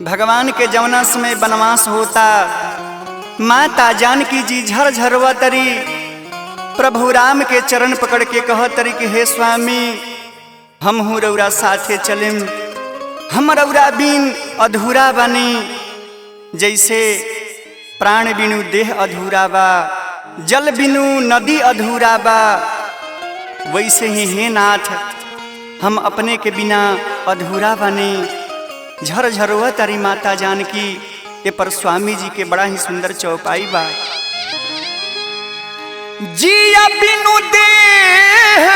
भगवान के जवना समय वनवास होता, माता जानकी जी झरझरवा तरी प्रभु राम के चरण पकड़ के कह तरी कि हे स्वामी हम हूँ रौरा साथे चलेम, हम रौरा बिन अधूरा बनी। जैसे प्राण बिनु देह अधूरा बा, जल बिनु नदी अधूरा बा, वैसे ही हे नाथ हम अपने के बिना अधूरा बने। झरझरवा तारी माता जानकी। ये पर स्वामी जी के बड़ा ही सुंदर चौपाई बा। जिया बिनु देह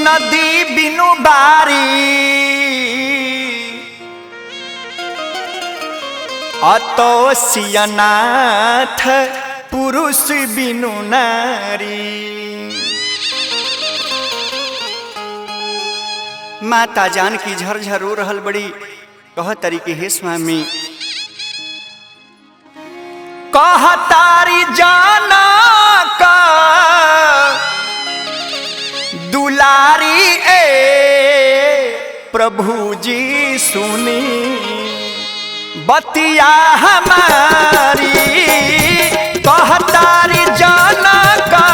नदी बिनु बारी, अतो सियनाथ पुरुष बिनु नारी। माता जानकी झरझर रो रहल बड़ी, कह तरी के हे स्वामी कह तारी जाना का दुलारी ए प्रभु जी सुनी बतिया हमारी। कह तारी जाना का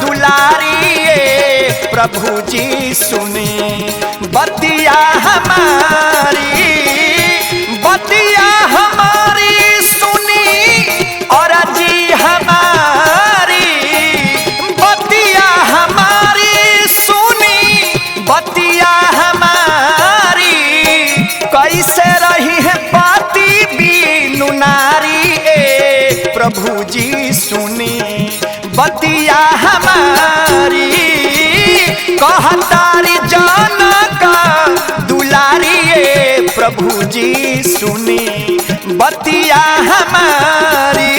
दुलारी ए प्रभु जी सुनी बतिया हमारी, बतिया हमारी सुनी और जी हमारी, बतिया हमारी सुनी बतिया हमारी। कैसे रही है पाती बीनु नारी ए प्रभु जी सुनी बतिया हमारी। कह तारी जाना का दुलारी ए प्रभु जी सुनी बतिया हमारी।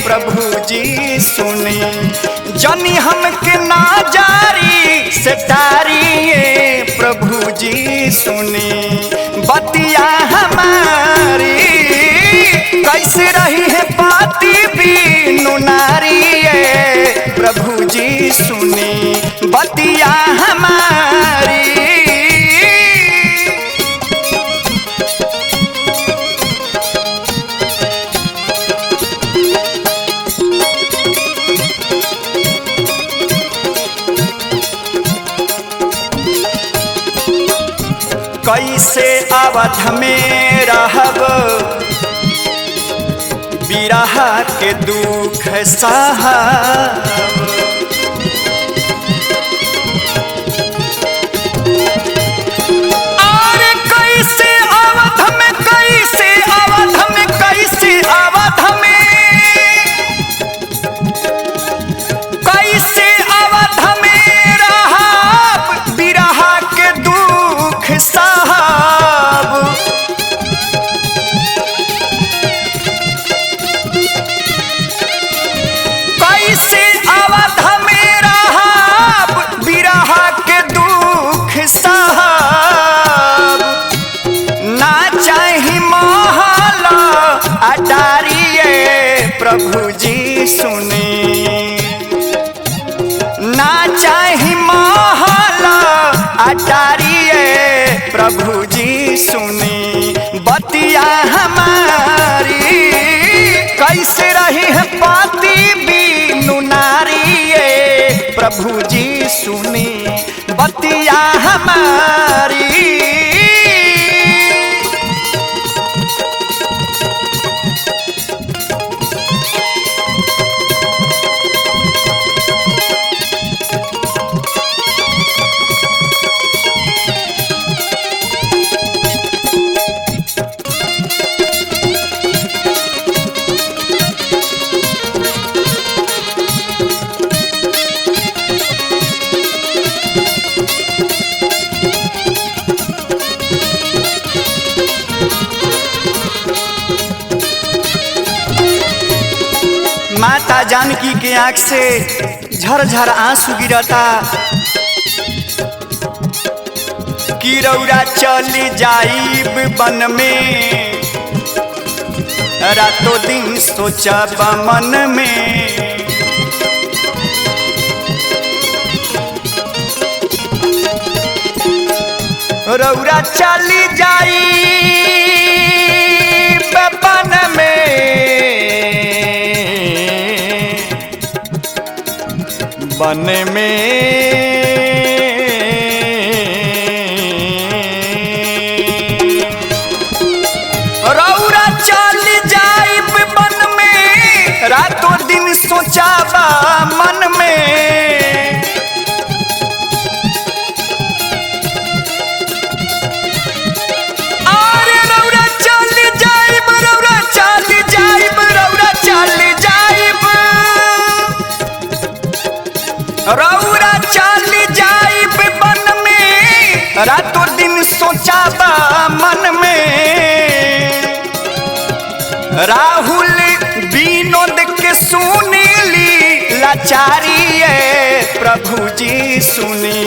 प्रभु जी सुनी जनी हमके ना जारी से तारी प्रभु जी सुनी बतिया हमारी। कैसे रही है पाती बीनु नारी प्रभु जी सुनी बतिया हमारी। कैसे अवध में रहब बिरह के दुख सहब, और कैसे अवध में कैसे अवध में कैसे अवध में कैसे अवध में रहब बिरह के दुख सहब। कैसे अवध में रहब बिरह के दुख सहब। ना चाही महल अटारी प्रभु जी सुनी, ना चाही महल अटारी प्रभु जी सुनी बतिया हमारी। कैसे रही रही है पाती बीनु नारी ये प्रभु जी सुनी बतिया हमारी। माता जानकी के आंख से झरझर आंसू गिरता कि रौरा चली जाइब वन में, रातों दिन सोचब मन में। रौरा चली जाइब वन में, रौरा चली जाइब वन में, रातों दिन सोचाबा मन में। अरे रौरा चली जाइब, रौरा चली जाइब, रौरा चली जाइब, रौरा चली जाइब वन में, रातों दिन सोचाबा मन में। राहुल विनोद के सुनीली लाचारी है प्रभु जी सुनी।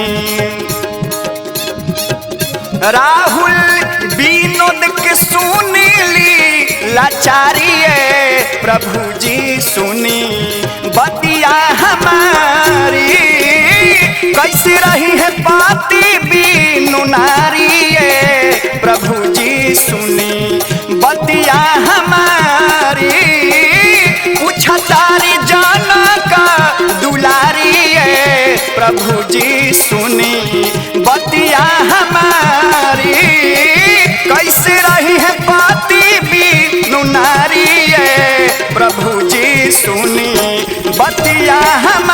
राहुल विनोद के सुनीली लाचारी है प्रभु जी सुनी बतिया हमारी। कैसी रही है पाती बीनु नारी ये प्रभु जी सुनी बतिया हमारी। पूछा तारी जाना का दुलारी ये प्रभु जी सुनी बतिया हमारी। कैसे रही है पाती बीनु नारी ये प्रभु जी सुनी बतिया हम